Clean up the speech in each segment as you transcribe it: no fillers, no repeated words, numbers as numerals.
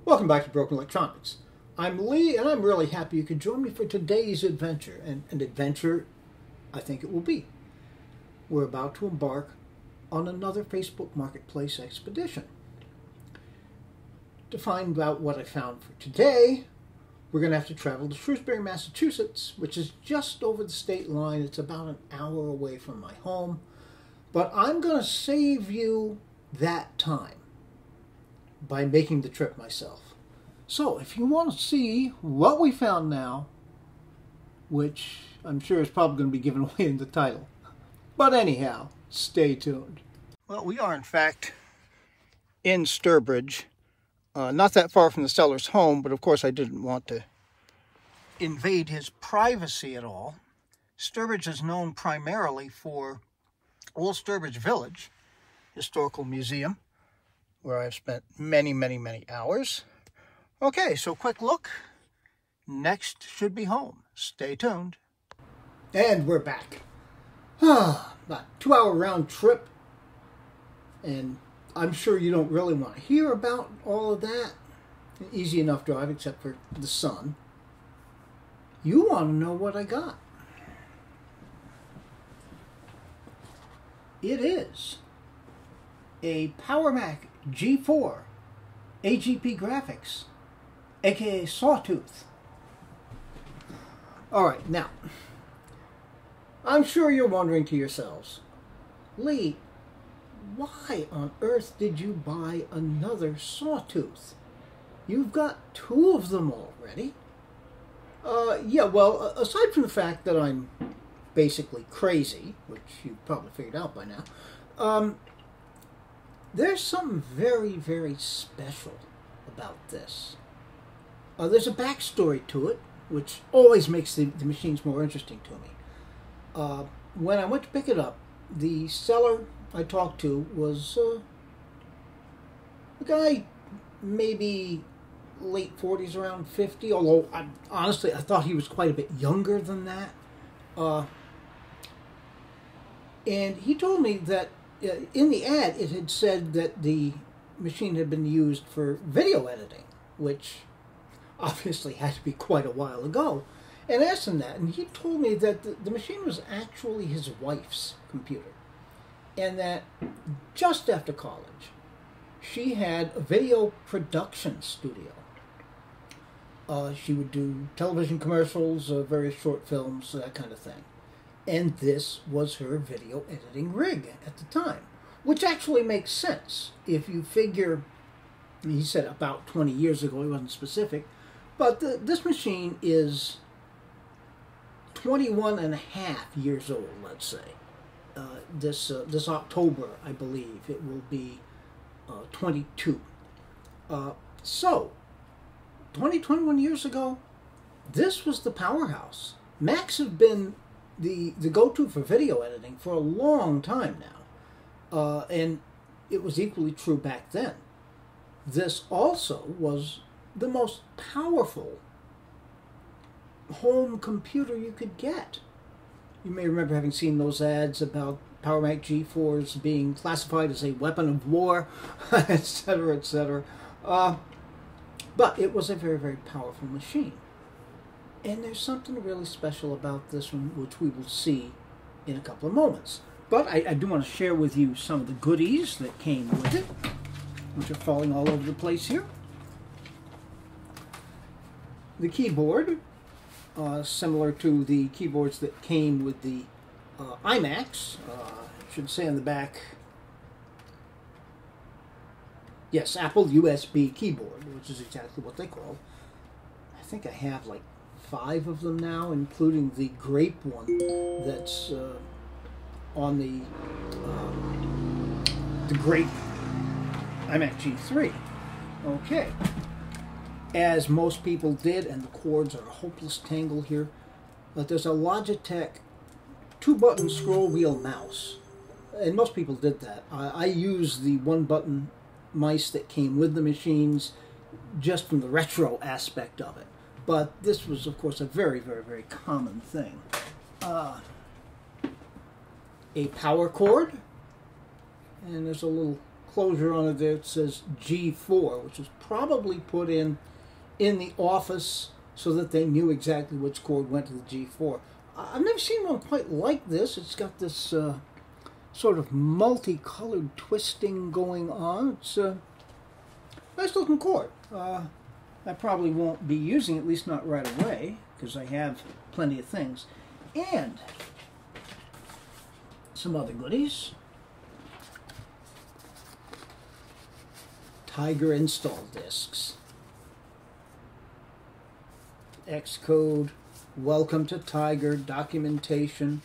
Welcome back to Broken Electronics. I'm Lee, and I'm really happy you could join me for today's adventure. And an adventure, I think it will be. We're about to embark on another Facebook Marketplace expedition. To find out what I found for today, we're going to have to travel to Shrewsbury, Massachusetts, which is just over the state line. It's about an hour away from my home. But I'm going to save you that time by making the trip myself. So if you want to see what we found now, which I'm sure is probably going to be given away in the title, but anyhow, stay tuned. Well, we are in fact in Sturbridge, not that far from the seller's home, but of course I didn't want to invade his privacy at all. Sturbridge is known primarily for Old Sturbridge Village Historical Museum, where I've spent many hours. Okay, so quick look. Next should be home. Stay tuned. And we're back. About a 2-hour round trip. And I'm sure you don't really want to hear about all of that. An easy enough drive except for the sun. You want to know what I got. It is a PowerMac G4 AGP graphics, aka Sawtooth. Alright, now, I'm sure you're wondering to yourselves, Lee, why on earth did you buy another Sawtooth? You've got 2 of them already. Yeah, well, aside from the fact that I'm basically crazy, which you've probably figured out by now, there's something very special about this. There's a backstory to it, which always makes the machines more interesting to me. When I went to pick it up, the seller I talked to was a guy maybe late 40s, around 50, although honestly I thought he was quite a bit younger than that. And he told me that in the ad, it had said that the machine had been used for video editing, which obviously had to be quite a while ago. And I asked him that, and he told me that the machine was actually his wife's computer. And that just after college, she had a video production studio. She would do television commercials, various short films, that kind of thing. And this was her video editing rig at the time, which actually makes sense if you figure, he said about 20 years ago, he wasn't specific, but this machine is 21 and a half years old, let's say. This October, I believe, it will be 22. So, 21 years ago, this was the powerhouse. Macs have been the go-to for video editing for a long time now. And it was equally true back then. This also was the most powerful home computer you could get. You may remember having seen those ads about PowerMac G4s being classified as a weapon of war, etc., etc. But it was a very powerful machine. And there's something really special about this one, which we will see in a couple of moments. But I do want to share with you some of the goodies that came with it, which are falling all over the place here. The keyboard, similar to the keyboards that came with the iMacs, it should say on the back, yes, Apple USB keyboard, which is exactly what they call. I think I have like 5 of them now, including the grape one that's on the grape iMac G3. Okay. As most people did, and the cords are a hopeless tangle here, but there's a Logitech 2-button scroll wheel mouse. And most people did that. I use the 1-button mice that came with the machines just from the retro aspect of it. But this was, of course, a very common thing. A power cord, and there's a little enclosure on it that says G4, which was probably put in the office so that they knew exactly which cord went to the G4. I've never seen one quite like this. It's got this sort of multicolored twisting going on. It's a nice looking cord. I probably won't be using it, at least not right away, because I have plenty of things. And some other goodies. Tiger install discs. Xcode, welcome to Tiger, documentation.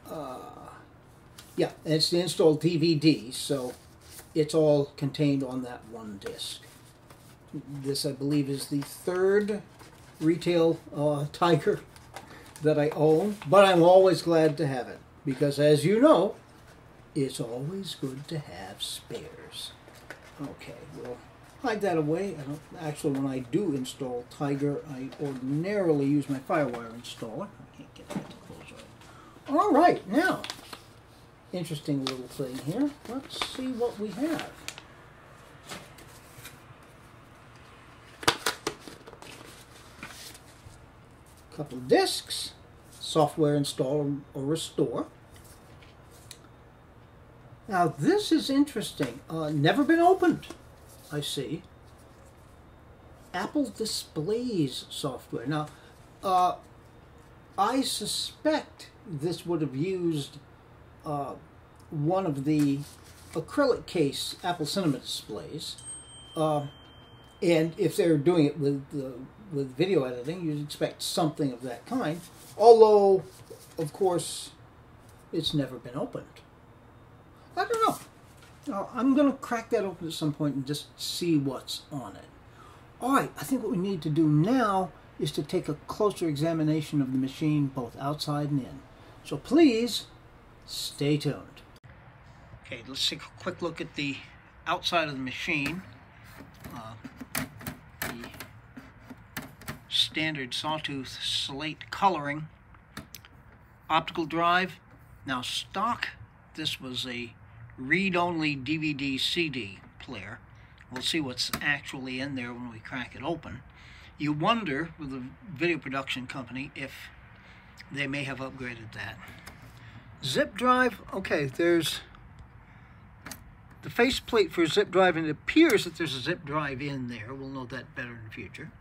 Yeah, and it's the install DVD, so it's all contained on that one disc. This, I believe, is the third retail Tiger that I own, but I'm always glad to have it, because as you know, it's always good to have spares. Okay, we'll hide that away. Actually, when I do install Tiger, I ordinarily use my Firewire installer. I can't get that to close right. All right, now, interesting little thing here. Let's see what we have. Couple of discs, software install or restore. Now this is interesting. Never been opened, I see. Apple Displays software. Now, I suspect this would have used one of the acrylic case Apple Cinema displays, and if they're doing it with video editing, you'd expect something of that kind. Although, of course, it's never been opened. I don't know. I'm going to crack that open at some point and just see what's on it. All right, I think what we need to do now is to take a closer examination of the machine, both outside and in. So please, stay tuned. Okay, let's take a quick look at the outside of the machine. The standard Sawtooth slate coloring. Optical drive. Now stock, this was a read-only DVD-CD player. We'll see what's actually in there when we crack it open. You wonder, with a video production company, if they may have upgraded that. Zip drive, okay, there's the faceplate for a zip drive, and it appears that there's a zip drive in there. We'll know that better in the future.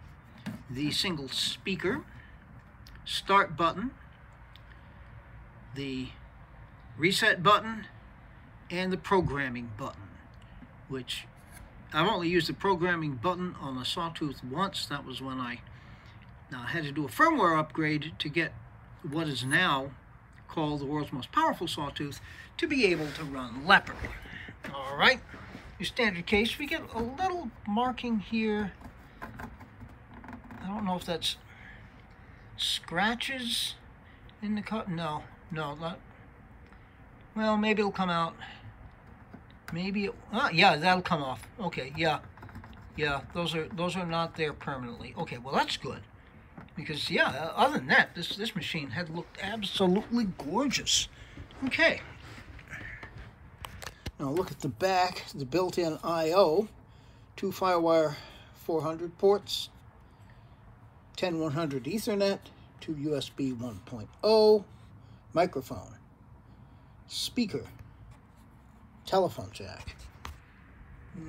The single speaker, start button, the reset button, and the programming button, which I've only used the programming button on the Sawtooth once. That was when I had to do a firmware upgrade to get what is now called the world's most powerful Sawtooth to be able to run Leopard. All right, your standard case. We get a little marking here. I don't know if that's scratches in the cut. No, not. Well, maybe it'll come out. Maybe it, yeah, that'll come off. Okay, yeah, those are not there permanently. Okay, well that's good, because yeah, other than that, this machine had looked absolutely gorgeous. Okay, now look at the back, the built-in I/O, 2 Firewire 400 ports, 10100 Ethernet, 2 USB 1.0, microphone, speaker, telephone jack.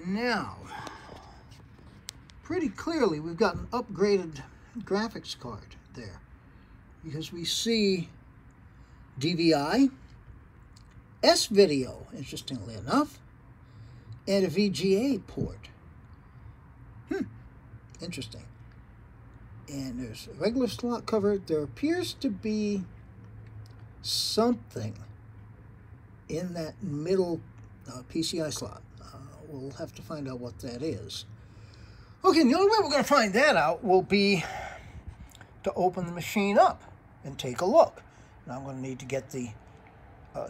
Now, pretty clearly we've got an upgraded graphics card there, because we see DVI, S-Video, interestingly enough, and a VGA port. Interesting. And there's a regular slot cover. There appears to be something in that middle PCI slot. We'll have to find out what that is. Okay, and the only way we're going to find that out will be to open the machine up and take a look. Now I'm going to need to get the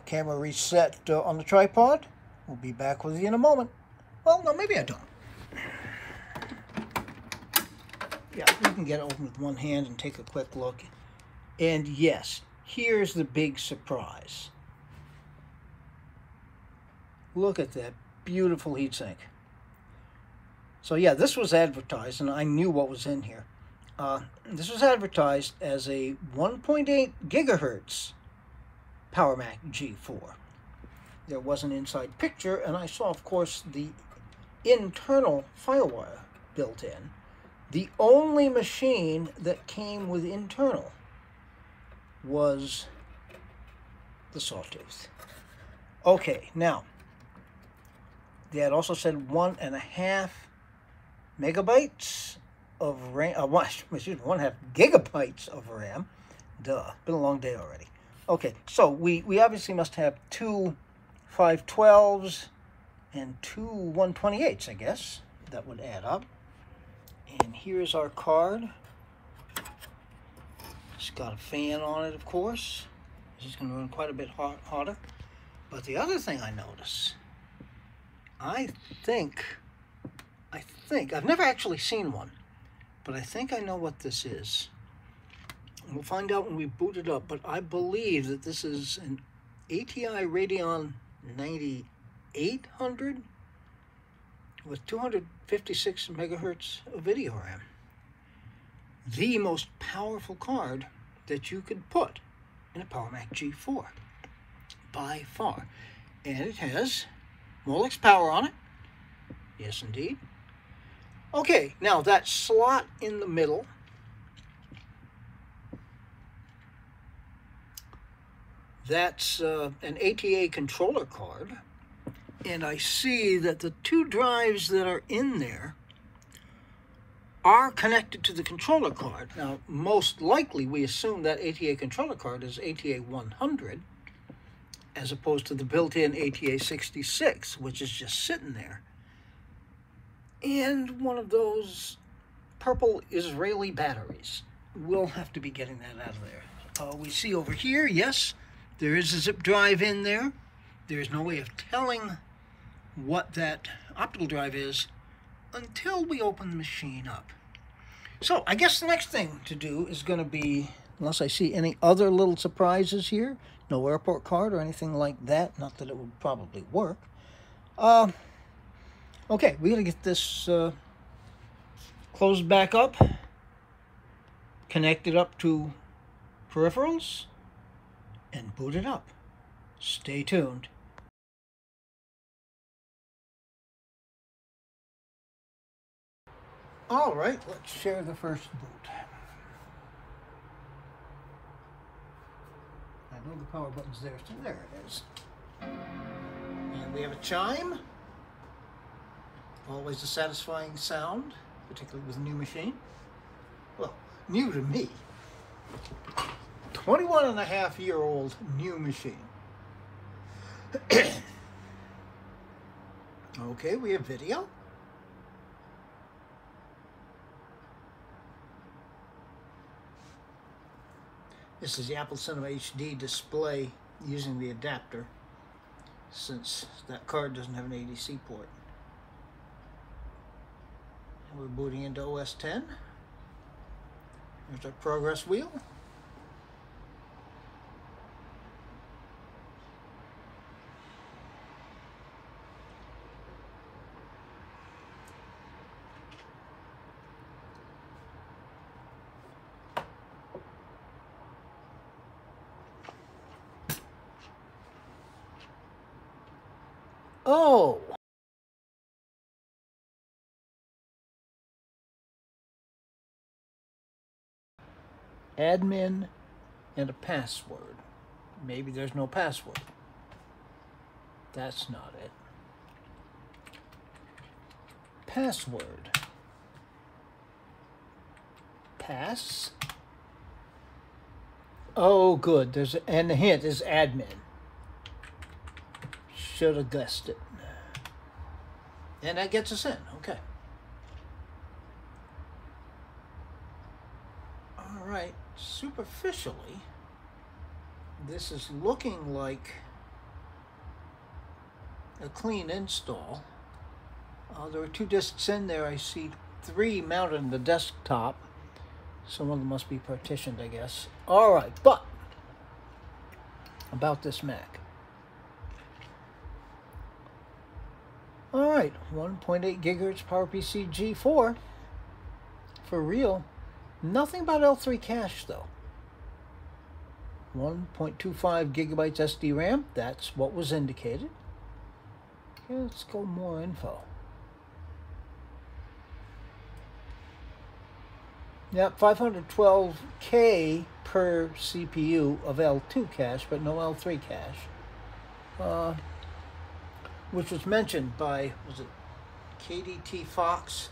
camera reset on the tripod. We'll be back with you in a moment. Well, no, maybe I don't. Yeah, we can get it open with one hand and take a quick look. And yes, here's the big surprise. Look at that beautiful heatsink. So yeah, this was advertised, and I knew what was in here. This was advertised as a 1.8 gigahertz PowerMac G4. There was an inside picture, and I saw, of course, the internal FireWire built in. The only machine that came with internal was the Sawtooth. Okay, now, they had also said 1.5 megabytes of RAM, 1.5 gigabytes of RAM. Duh, been a long day already. Okay, so we obviously must have two 512s and two 128s, I guess. That would add up. And here's our card. It's got a fan on it, of course. This is going to run quite a bit hotter. But the other thing I notice, I think, I've never actually seen one, but I think I know what this is. And we'll find out when we boot it up, but I believe that this is an ATI Radeon 9800 with 256 megahertz of video RAM. The most powerful card that you could put in a PowerMac G4, by far. And it has Molex power on it. Yes, indeed. Okay, now that slot in the middle, that's an ATA controller card. And I see that the two drives that are in there are connected to the controller card. Now, most likely, we assume that ATA controller card is ATA 100, as opposed to the built-in ATA 66, which is just sitting there. And one of those purple Israeli batteries. We'll have to be getting that out of there. We see over here, yes, there is a zip drive in there. There's no way of telling what that optical drive is until we open the machine up. So I guess the next thing to do is going to be, unless I see any other little surprises here, no airport card or anything like that, not that it would probably work. Okay, we got to get this closed back up, connect it up to peripherals, and boot it up. Stay tuned. All right, let's share the first boot. I know the power button's there, so there it is. And we have a chime. Always a satisfying sound, particularly with a new machine. Well, new to me. 21-and-a-half-year-old new machine. Okay, we have video. This is the Apple Cinema HD display using the adapter, since that card doesn't have an ADC port. And we're booting into OS X. There's our progress wheel. Oh! Admin and a password. Maybe there's no password. That's not it. Password. Pass. Oh, good. And the hint is admin. Should have guessed it. And that gets us in. Okay. All right. Superficially, this is looking like a clean install. There are 2 disks in there. I see 3 mounted in the desktop. Some of them must be partitioned, I guess. All right, but about this Mac. All right, 1.8 gigahertz PowerPC G4 for real. Nothing about L3 cache though. 1.25 gigabytes SD RAM. That's what was indicated. Okay, let's go more info. Yep, 512K per CPU of L2 cache, but no L3 cache. Which was mentioned by, was it KDT Fox,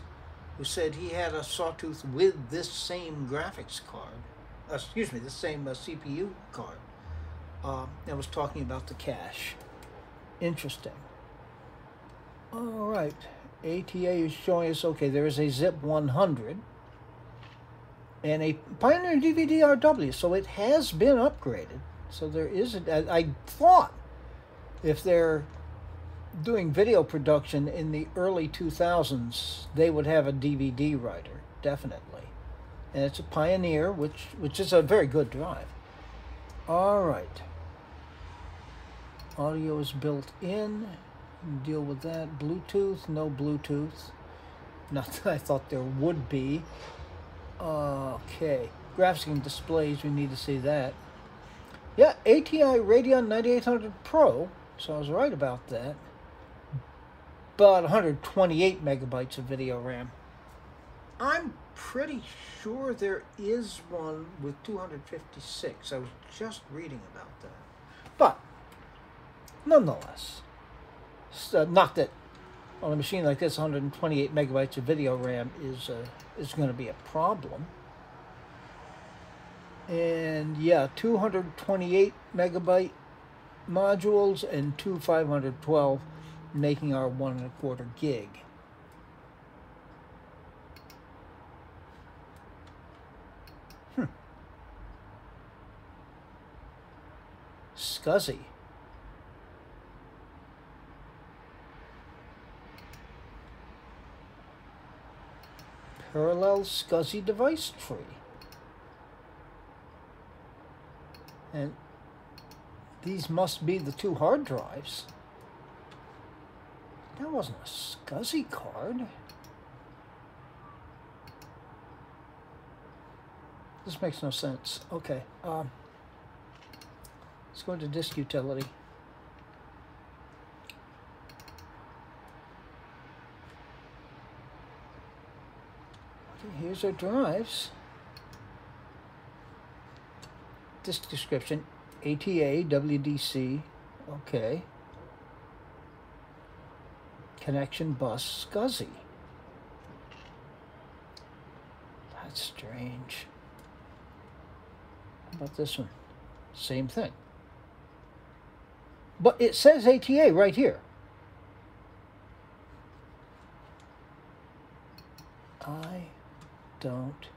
who said he had a Sawtooth with this same graphics card, excuse me, the same CPU card, that was talking about the cache. Interesting. All right, ATA is showing us, okay, there is a ZIP 100 and a Pioneer DVD-RW, so it has been upgraded. So there is, I thought if they're doing video production in the early 2000s, they would have a DVD writer, definitely. And it's a Pioneer, which is a very good drive. All right. Audio is built in. Deal with that. Bluetooth, no Bluetooth. Not that I thought there would be. Okay. Graphics and displays, we need to see that. Yeah, ATI Radeon 9800 Pro, so I was right about that. But 128 megabytes of video RAM. I'm pretty sure there is one with 256. I was just reading about that. But nonetheless, not that on a machine like this, 128 megabytes of video RAM is going to be a problem. And yeah, 228 megabyte modules and two 512, making our 1.25 gig. SCSI. Parallel SCSI device tree. And these must be the two hard drives. That wasn't a SCSI card. This makes no sense. Okay. Let's go to disk utility. Okay, here's our drives. Disk description, ATA, WDC, okay. Connection bus, SCSI. That's strange. How about this one? Same thing. But it says ATA right here. I don't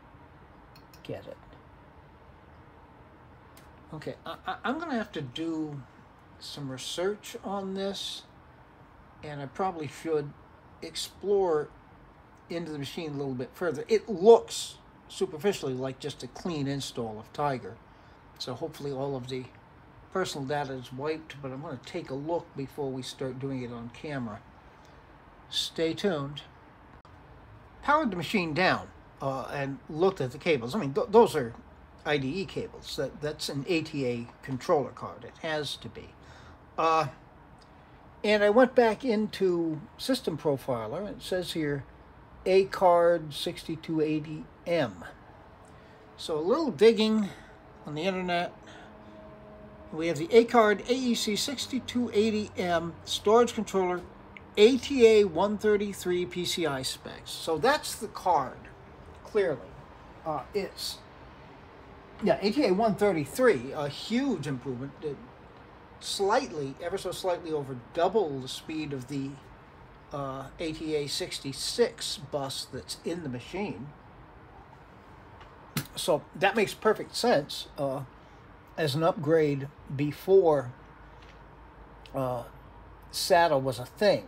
get it. Okay, I'm going to have to do some research on this, and I probably should explore into the machine a little bit further. It looks superficially like just a clean install of Tiger, so hopefully all of the personal data is wiped, but I'm going to take a look before we start doing it on camera. Stay tuned. Powered the machine down and looked at the cables. I mean, those are IDE cables. That's an ATA controller card. It has to be. And I went back into System Profiler. It says here A-Card 6280M. So a little digging on the internet. We have the A-Card AEC 6280M storage controller ATA 133 PCI specs. So that's the card, clearly. It's, yeah, ATA 133, a huge improvement. Slightly, ever so slightly over double the speed of the ATA 66 bus that's in the machine. So that makes perfect sense as an upgrade before SATA was a thing.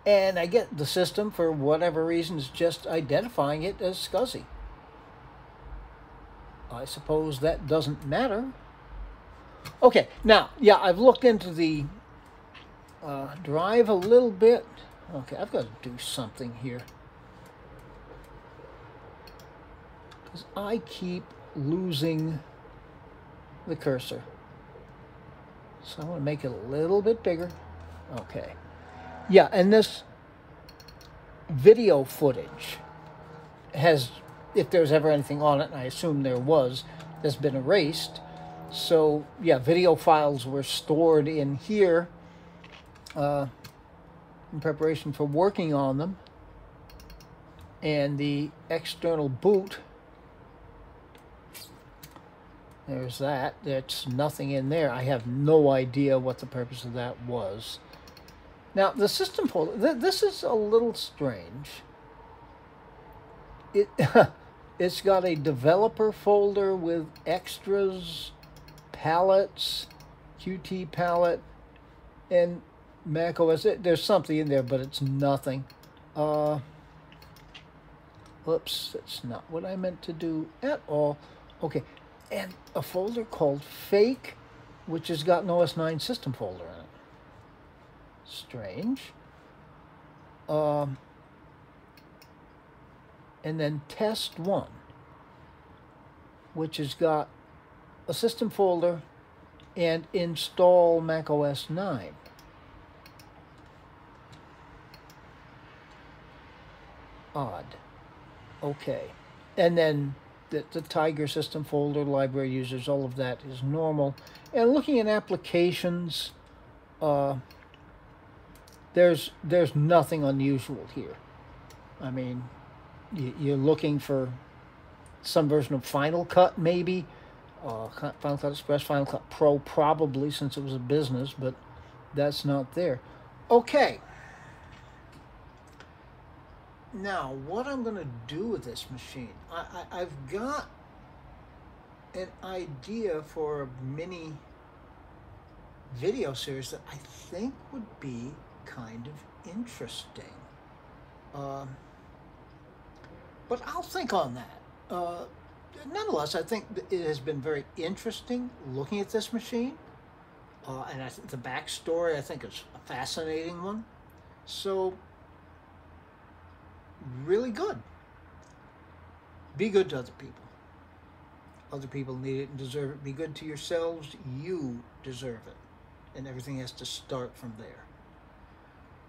And I get the system, for whatever reason, is just identifying it as SCSI. I suppose that doesn't matter. Okay, now, yeah, I've looked into the drive a little bit. Okay, I've got to do something here, because I keep losing the cursor. So I want to make it a little bit bigger. Okay. Yeah, and this video footage has, if there's ever anything on it, and I assume there was, has been erased. So, yeah, video files were stored in here in preparation for working on them. And the external boot, there's that. There's nothing in there. I have no idea what the purpose of that was. Now, the system folder, this is a little strange. It's got a developer folder with extras, palettes, Qt palette, and Mac OS. There's something in there, but it's nothing. Oops, that's not what I meant to do at all. Okay, and a folder called Fake, which has got an OS 9 system folder in it. Strange. And then Test 1, which has got a system folder and Install Mac OS 9. Odd. Okay. And then the Tiger system folder, library users, all of that is normal. And looking at applications, there's nothing unusual here. I mean, you're looking for some version of Final Cut, maybe. Final Cut Express, Final Cut Pro, probably, since it was a business, but that's not there. Okay. Now, what I'm going to do with this machine, I've got an idea for a mini video series that I think would be kind of interesting. But I'll think on that. Nonetheless, I think it has been very interesting looking at this machine. And I think the backstory, I think, is a fascinating one. So, really good. Be good to other people. Other people need it and deserve it. Be good to yourselves. You deserve it. And everything has to start from there.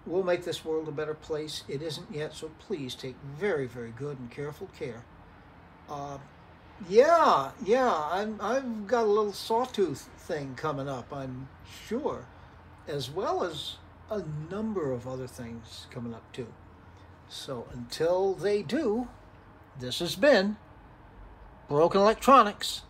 We'll make this world a better place. It isn't yet, so please take very, very good and careful care. I've got a little sawtooth thing coming up, I'm sure, as well as a number of other things coming up too. So until they do, this has been Broken Electronics.